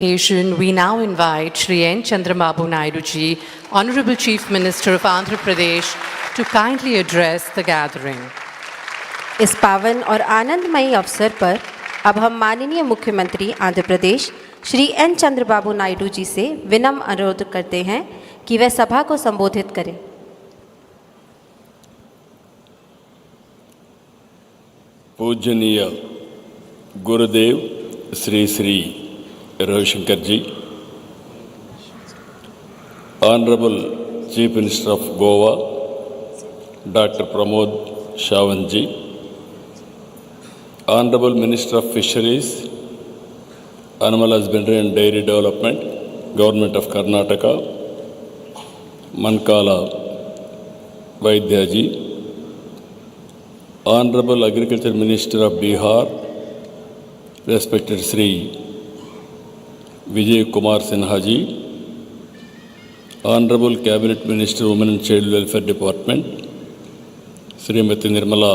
occasion, we now invite Shri N. Chandrababu Naidu ji, Honorable Chief Minister of Andhra Pradesh, to kindly address the gathering. इस पावन और आनंदमयी अवसर पर अब हम माननीय मुख्यमंत्री आंध्र प्रदेश श्री एन चंद्रबाबू नायडू जी से विनम्र अनुरोध करते हैं कि वह सभा को संबोधित करें। पूजनीय गुरुदेव श्री श्री रविशंकर जी, Honorable Chief Minister of Goa, Dr. Pramod Sawant ji, Honorable Minister of Fisheries, Animal Husbandry and Dairy Development, Government of Karnataka, Mankala Vaidya ji, Honorable Agriculture Minister of Bihar, respected Sri Vijay Kumar Sinha ji, Honorable Cabinet Minister, Women and Child Welfare Department, Srimati Nirmala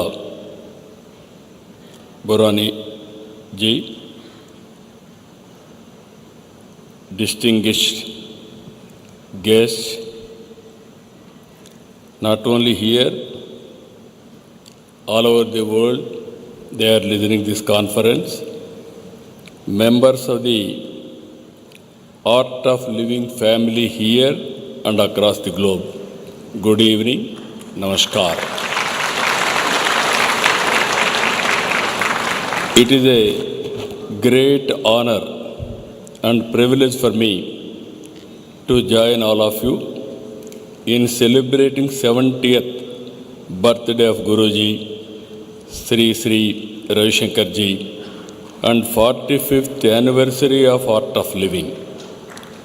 Borani ji, distinguished guests, not only here, all over the world, they are listening this conference. Members of the Art of Living family here and across the globe, good evening, namaskar. It is a great honor and privilege for me to join all of you in celebrating 70th birthday of Guruji, Sri Sri Ravishankar ji, and 45th anniversary of Art of Living.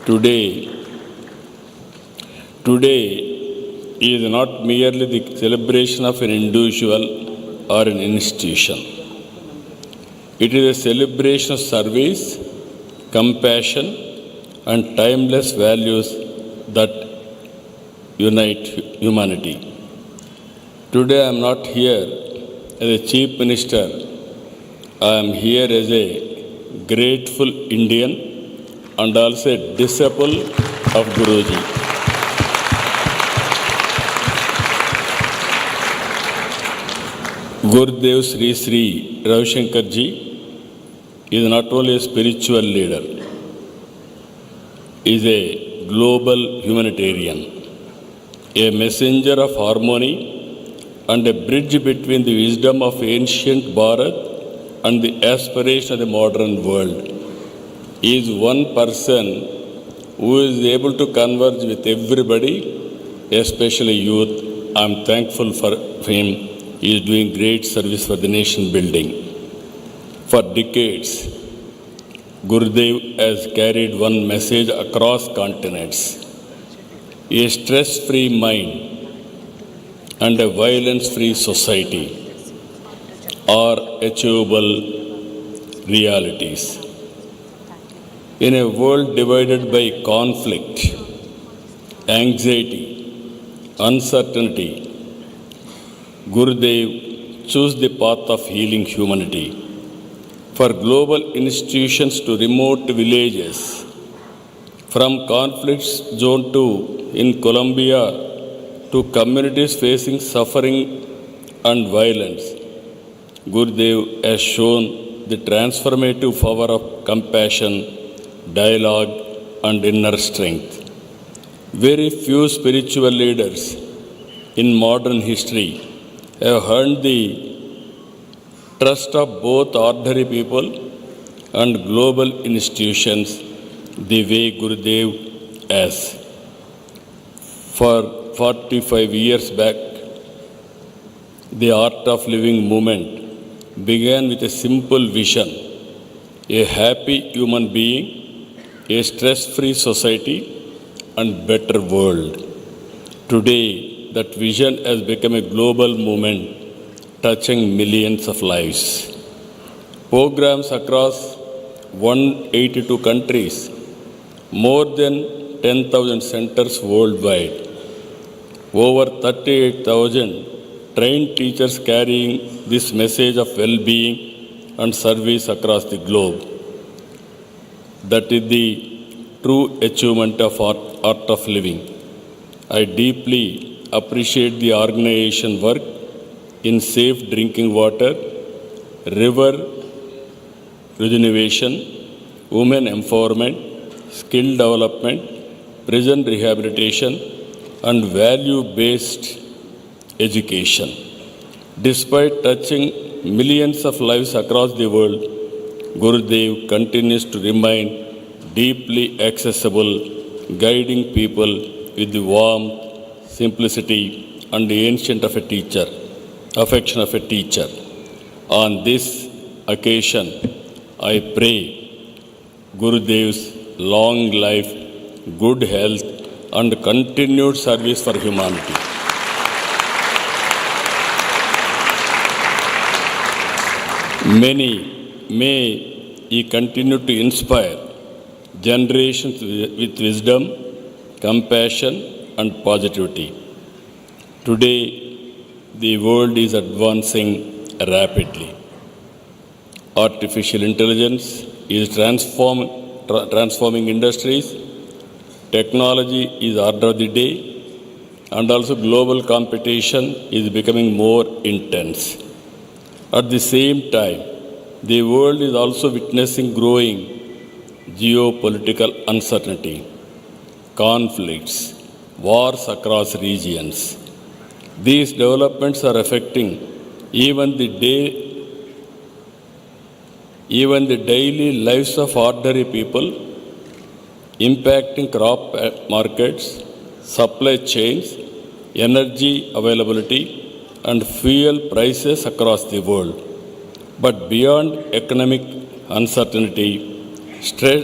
Today is not merely the celebration of an individual or an institution. It is a celebration of service, compassion, and timeless values that unite humanity. Today I am not here as a Chief Minister. I am here as a grateful Indian and also a disciple of Guruji. Gurudev Sri Sri Ravishankar ji is not only a spiritual leader, he is a global humanitarian, a messenger of harmony and a bridge between the wisdom of ancient Bharat and the aspiration of the modern world. He is one person who is able to converge with everybody, especially youth. I am thankful for him. He is doing great service for the nation building. For decades, Gurudev has carried one message across continents: a stress-free mind and a violence-free society are achievable realities. In a world divided by conflict, anxiety, uncertainty, Gurudev chose the path of healing humanity. For global institutions to remote villages, from conflict zone in Colombia to communities facing suffering and violence, Gurudev has shown the transformative power of compassion, dialogue, and inner strength. Very few spiritual leaders in modern history have earned the trust of both ordinary people and global institutions the way Gurudev has. For 45 years back, the Art of Living movement began with a simple vision: a happy human being, a stress-free society, and better world. Today, that vision has become a global movement touching millions of lives. Programs across 182 countries, more than 10,000 centers worldwide, over 38,000 trained teachers carrying this message of well-being and service across the globe. That is the true achievement of art of living. I deeply appreciate the organization work in safe drinking water, river regeneration, women empowerment, skill development, prison rehabilitation, and value-based education. Despite touching millions of lives across the world, Gurudev continues to remain deeply accessible, guiding people with the warmth, simplicity, and the affection of a teacher. On this occasion, I pray Gurudev's long life, good health, and continued service for humanity. May he continue to inspire generations with wisdom, compassion, and positivity. Today, the world is advancing rapidly. Artificial intelligence is transforming industries. Technology is order of the day, and also global competition is becoming more intense. At the same time, the world is also witnessing growing geopolitical uncertainty, conflicts, wars across regions. These developments are affecting even the daily lives of ordinary people, impacting crop markets, supply chains, energy availability, and fuel prices across the world. But beyond economic uncertainty, stress,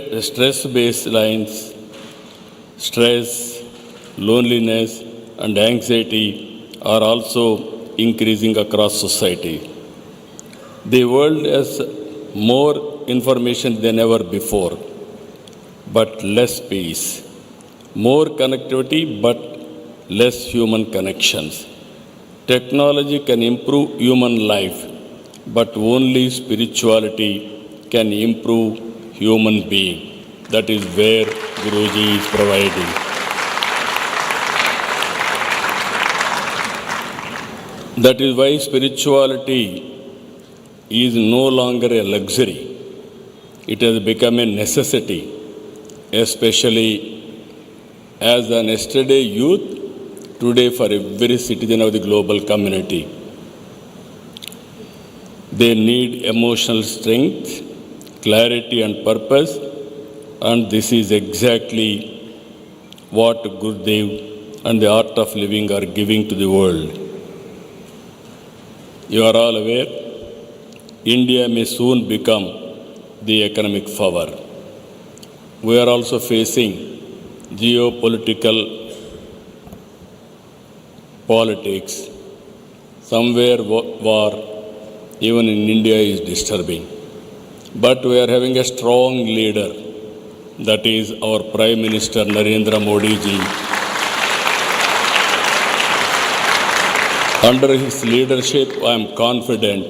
loneliness, and anxiety are also increasing across society. The world has more information than ever before, but less peace. More connectivity, but less human connections. Technology can improve human life, but only spirituality can improve human being. That is where Guruji is providing. That is why spirituality is no longer a luxury. It has become a necessity, especially as an yesterday youth, today for every citizen of the global community. They need emotional strength, clarity, and purpose, and this is exactly what Gurudev and the art of living are giving to the world. You are all aware, India may soon become the economic power. We are also facing geopolitical politics. Somewhere war, even in India, is disturbing. But we are having a strong leader, that is our Prime Minister Narendra Modi ji. Under his leadership, I am confident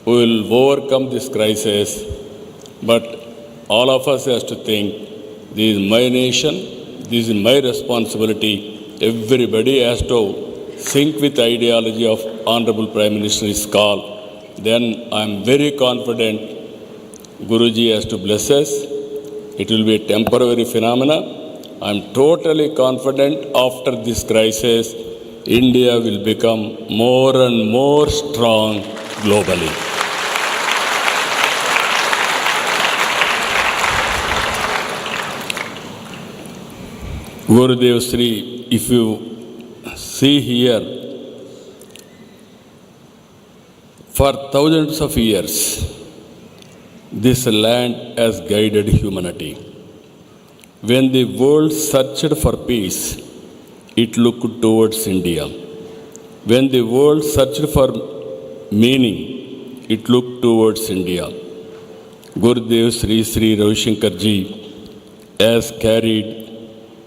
we will overcome this crisis. But all of us have to think, this is my nation, this is my responsibility. Everybody has to sync with the ideology of Honorable Prime Minister's call. Then I am very confident Guruji has to bless us. It will be a temporary phenomena. I am totally confident after this crisis, India will become more and more strong globally. Gurudev Sri, if you see here, for thousands of years, this land has guided humanity. When the world searched for peace, it looked towards India. When the world searched for meaning, it looked towards India. Gurudev Sri Sri Ravi Shankar Ji has carried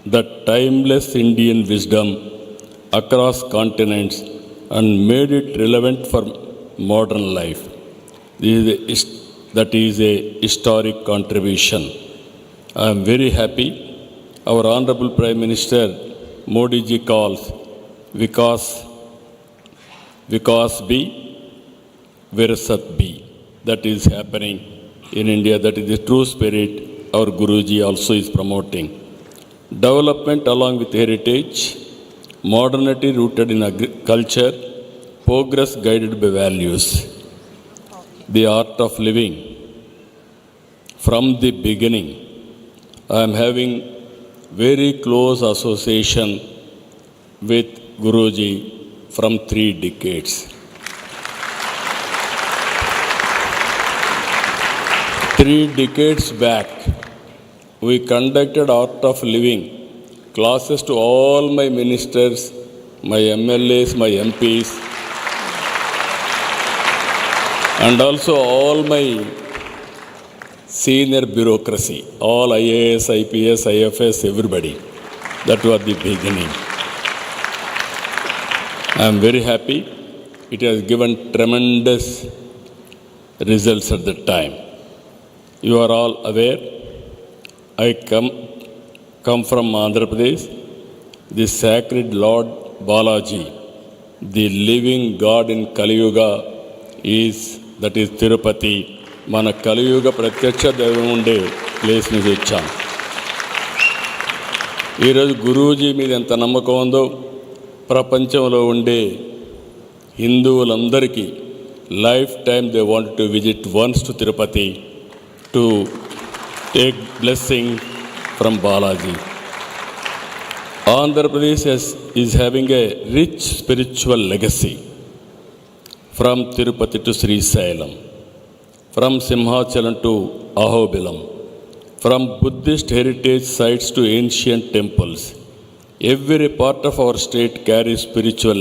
the timeless Indian wisdom across continents and made it relevant for modern life. That is a historic contribution I am very happy our Honorable Prime Minister Modi ji calls Vikas B, Virasat B. That is happening in India. That is the true spirit our Guruji also is promoting. Development along with heritage, modernity rooted in culture, progress guided by values. The art of living. From the beginning, I am having very close association with Guruji from 3 decades. 3 decades back, we conducted Art of Living classes to all my ministers, my MLAs, my MPs, and also all my senior bureaucracy, all IAS, IPS, IFS, everybody. That was the beginning. I am very happy. It has given tremendous results at the time. You are all aware, I come from Andhra Pradesh, the sacred Lord Balaji, the living God in Kali Yuga that is Tirupati. మన కలియుగ ప్రత్యక్ష దైవం ఉండే place నుంచి వచ్చాం. ఈరోజు గురూజీ మీద ఎంత నమ్మకం ఉందో ప్రపంచంలో ఉండే హిందువులందరికీ life time they want to visit once to Tirupati to take blessing from Balaji. Andhra Pradesh is having a rich spiritual legacy from Tirupati to Srisailam, from Simhachalam to Ahobilam, from Buddhist heritage sites to ancient temples. Every part of our state carries spiritual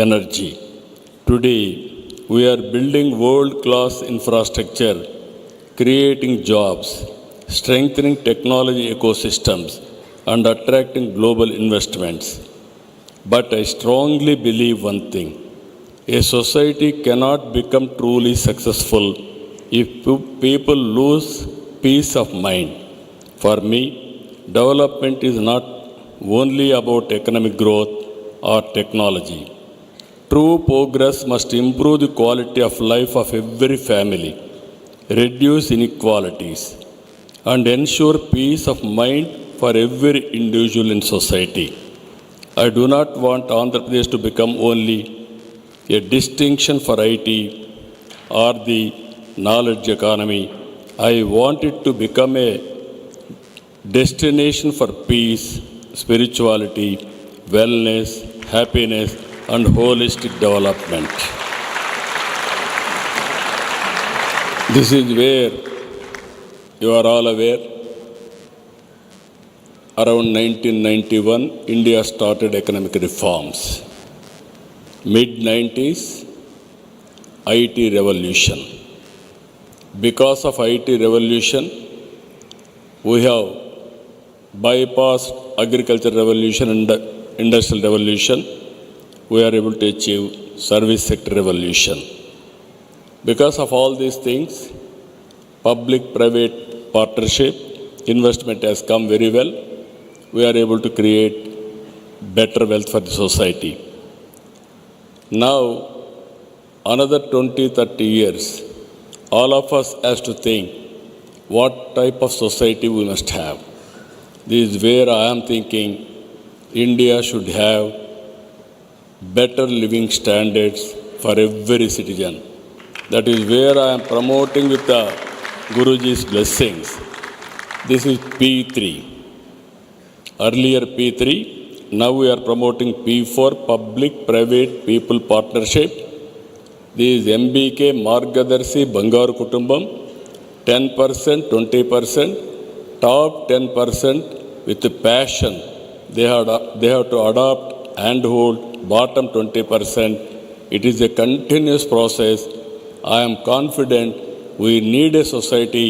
energy. Today, we are building world-class infrastructure, creating jobs, strengthening technology ecosystems, and attracting global investments. But I strongly believe one thing. A society cannot become truly successful if people lose peace of mind. For me, development is not only about economic growth or technology. True progress must improve the quality of life of every family, reduce inequalities, and ensure peace of mind for every individual in society. I do not want Andhra Pradesh to become only a distinction for IT or the knowledge economy. I want it to become a destination for peace, spirituality, wellness, happiness, and holistic development. This is where you are all aware. Around 1991, India started economic reforms. Mid-90s, IT revolution. Because of IT revolution, we have bypassed agricultural revolution and industrial revolution. We are able to achieve service sector revolution. Because of all these things, public-private partnership, investment has come very well. We are able to create better wealth for the society. Now, another 20-30 years, all of us has to think what type of society we must have. This is where I am thinking India should have better living standards for every citizen. That is where I am promoting with the Guruji's blessings. This is P3. Earlier P3. Now we are promoting P4, Public-Private People Partnership. This is MBK, Margadarshi, Bangaru Kutumbam, 10%, 20%, top 10% with passion. They have to adopt and hold bottom 20%. It is a continuous process. I am confident we need a society.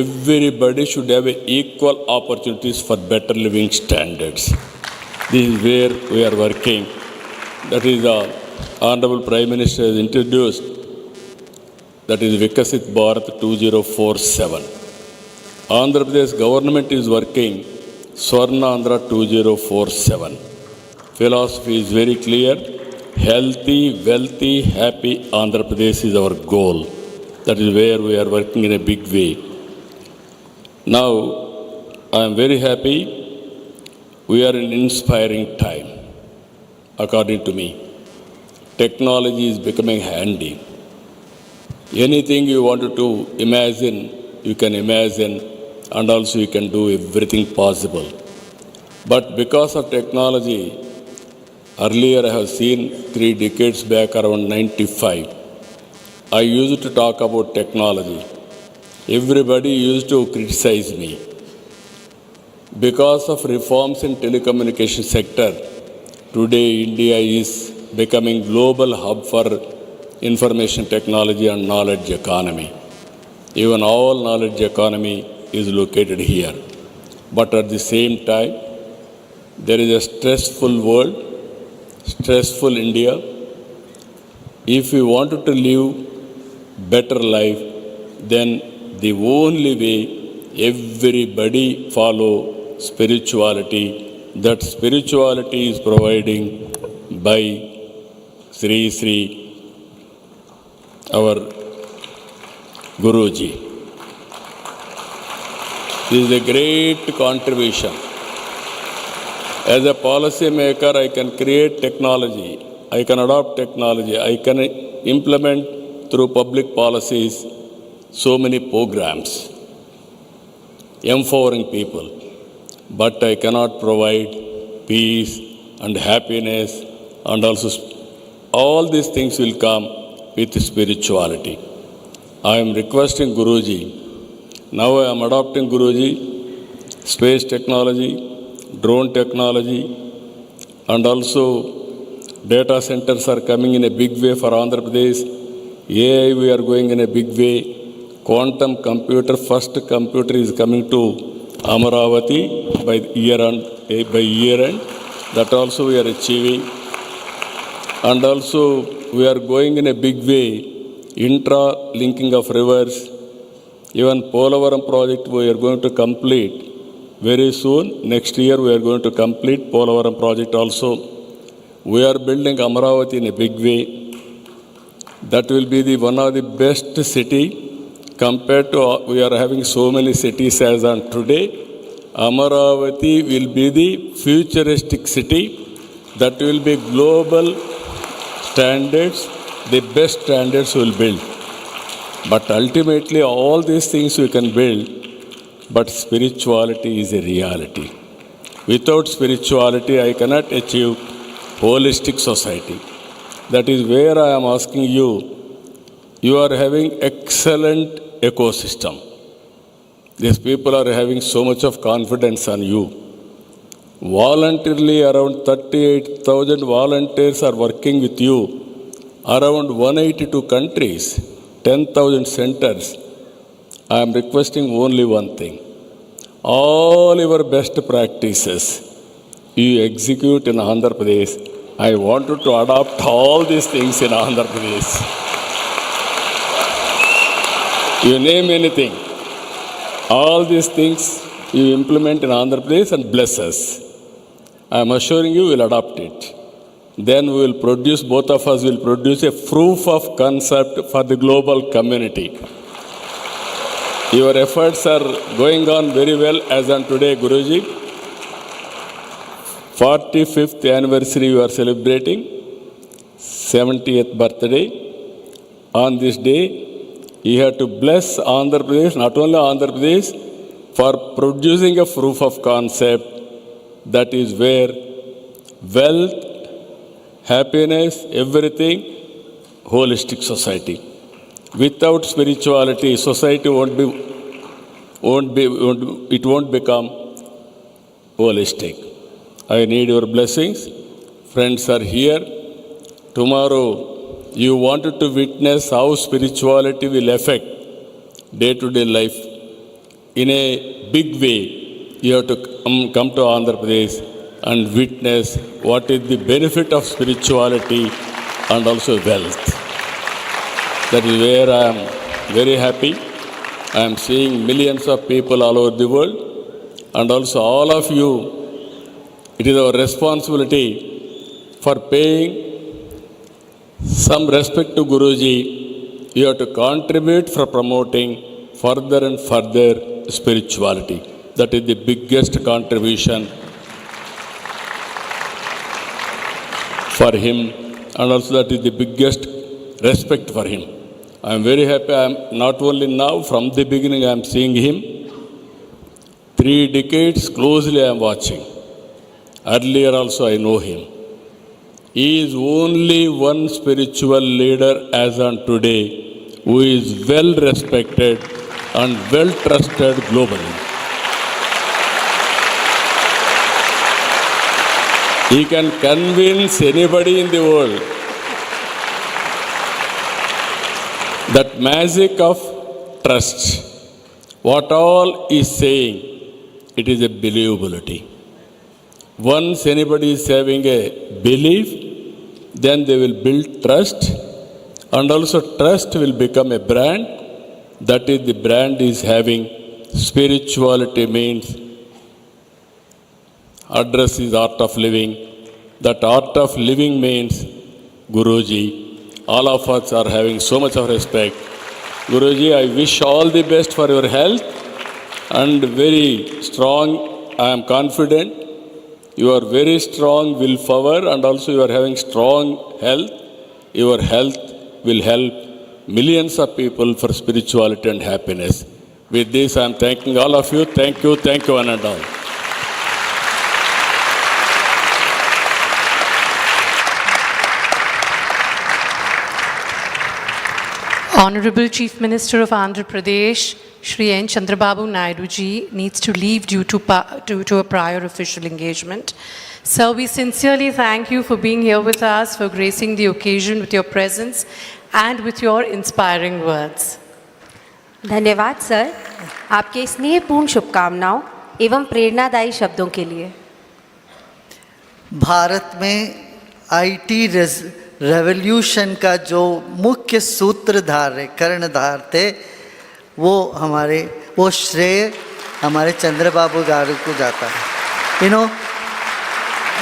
Everybody should have equal opportunities for better living standards. This is where we are working. That is the Honorable Prime Minister has introduced. That is Vikasit Bharat 2047. Andhra Pradesh government is working Swarna Andhra 2047. Philosophy is very clear. Healthy, wealthy, happy Andhra Pradesh is our goal. That is where we are working in a big way. Now, I am very happy. We are in inspiring time, according to me. Technology is becoming handy. Anything you wanted to imagine, you can imagine, and also you can do everything possible. But because of technology, earlier I have seen 3 decades back, around 95, I used to talk about technology. Everybody used to criticize me. Because of reforms in telecommunication sector, today India is becoming global hub for information technology and knowledge economy. Even all knowledge economy is located here. But at the same time, there is a stressful world, stressful India. If we wanted to live better life, then the only way everybody follow spirituality. That spirituality is providing by Sri, our Guruji. This is a great contribution. As a policy maker, I can create technology. I can adopt technology. I can implement through public policies so many programs, empowering people. But I cannot provide peace and happiness, and also all these things will come with spirituality. I am requesting Guruji. Now I am adopting Guruji, space technology, drone technology, and also data centers are coming in a big way for Andhra Pradesh. AI we are going in a big way. Quantum computer, first computer is coming to Amaravati by year end. That also we are achieving. And also we are going in a big way, intra-linking of rivers. Even Polavaram project we are going to complete very soon. Next year we are going to complete Polavaram project also. We are building Amaravati in a big way. That will be the one of the best city compared to, we are having so many cities as on today. Amaravati will be the futuristic city that will be global standards, the best standards will build. But ultimately all these things we can build, but spirituality is a reality. Without spirituality, I cannot achieve holistic society. That is where I am asking you, you are having excellent ecosystem. These people are having so much of confidence on you. Voluntarily, around 38,000 volunteers are working with you. Around 182 countries, 10,000 centers. I am requesting only one thing. All your best practices, you execute in Andhra Pradesh. I wanted to adopt all these things in Andhra Pradesh. You name anything. All these things you implement in Andhra Pradesh and bless us. I am assuring you will adopt it. Then we will produce, both of us will produce a proof of concept for the global community. Your efforts are going on very well as on today, Guruji. 45th anniversary you are celebrating, 70th birthday. On this day, you have to bless Andhra Pradesh, not only Andhra Pradesh, for producing a proof of concept that is where wealth, happiness, everything, holistic society. Without spirituality, society it won't become holistic. I need your blessings. Friends are here. Tomorrow, you wanted to witness how spirituality will affect day-to-day life. In a big way, you have to come to Andhra Pradesh and witness what is the benefit of spirituality and also wealth. That is where I am very happy. I am seeing millions of people all over the world, and also all of you, it is our responsibility for paying some respect to Guruji. You have to contribute for promoting further and further spirituality. That is the biggest contribution for him, and also that is the biggest respect for him. I am very happy. I am not only now, from the beginning I am seeing him. 3 decades closely I am watching. Earlier also I know him. He is only one spiritual leader as on today who is well respected and well trusted globally. He can convince anybody in the world. That magic of trust, what all is saying, it is a believability. Once anybody is having a belief, then they will build trust, and also trust will become a brand. That is, the brand is having spirituality means address is art of living. That art of living means Guruji. All of us are having so much of respect. Guruji, I wish all the best for your health and very strong. I am confident you are very strong willpower, and also you are having strong health. Your health will help millions of people for spirituality and happiness. With this, I am thanking all of you. Thank you, one and all. Honorable Chief Minister of Andhra Pradesh, Shri N. Chandrababu Naidu ji, needs to leave due to a prior official engagement. Sir, we sincerely thank you for being here with us, for gracing the occasion with your presence and with your inspiring words. धन्यवाद sir, आपके स्नेहपूर्ण शुभकामनाओं एवं प्रेरणादायी शब्दों के लिए। भारत में IT revolution का जो मुख्य सूत्रधार है, कर्णधार थे, वो श्रेय हमारे चंद्रबाबू गारू को जाता है। You know,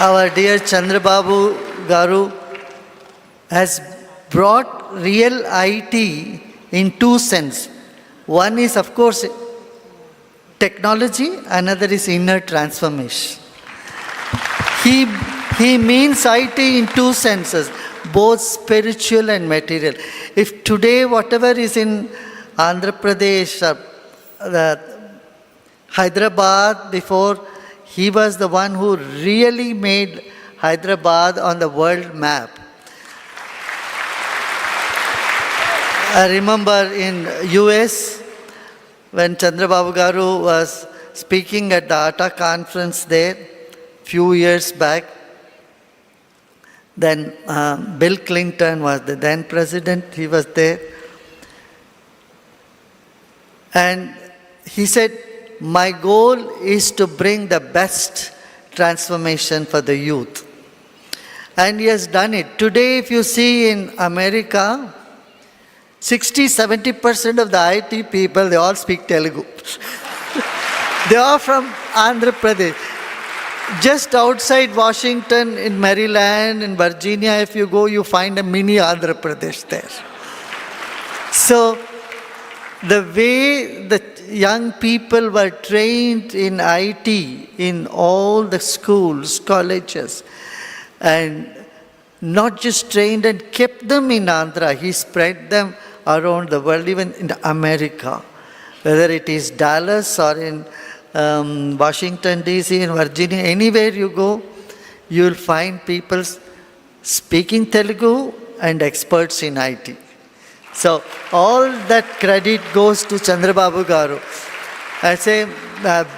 our dear Chandrababu garu has brought real IT in 2 senses. One is, of course, technology, another is inner transformation. He means IT in 2 senses, both spiritual and material. If today whatever is in Andhra Pradesh, Hyderabad before, he was the one who really made Hyderabad on the world map. I remember in US, when Chandrababu Garu was speaking at the ATA conference there, few years back, then Bill Clinton was the then president, he was there. And he said, my goal is to bring the best transformation for the youth. And he has done it. Today, if you see in America, 60-70% of the IT people, they all speak Telugu. They are from Andhra Pradesh. Just outside Washington, in Maryland, in Virginia, if you go, you find a mini Andhra Pradesh there. So, the way the young people were trained in IT, in all the schools, colleges, and not just trained and kept them in Andhra, he spread them around the world, even in America. Whether it is Dallas or in Washington, D.C., in Virginia, anywhere you go, you will find people speaking Telugu and experts in IT. So all that credit goes to Chandrababu Garu. I say,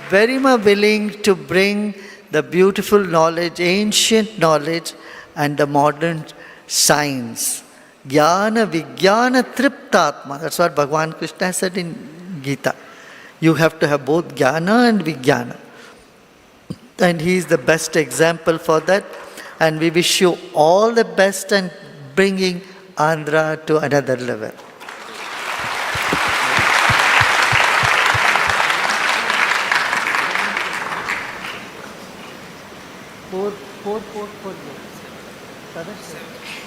very much willing to bring the beautiful knowledge, ancient knowledge, and the modern science. Jnana Vijnana Triptatma. That's what Bhagavan Krishna said in Gita. You have to have both Jnana and Vijnana. And he is the best example for that. And we wish you all the best and bringing Andhra to another level. Four. Correct?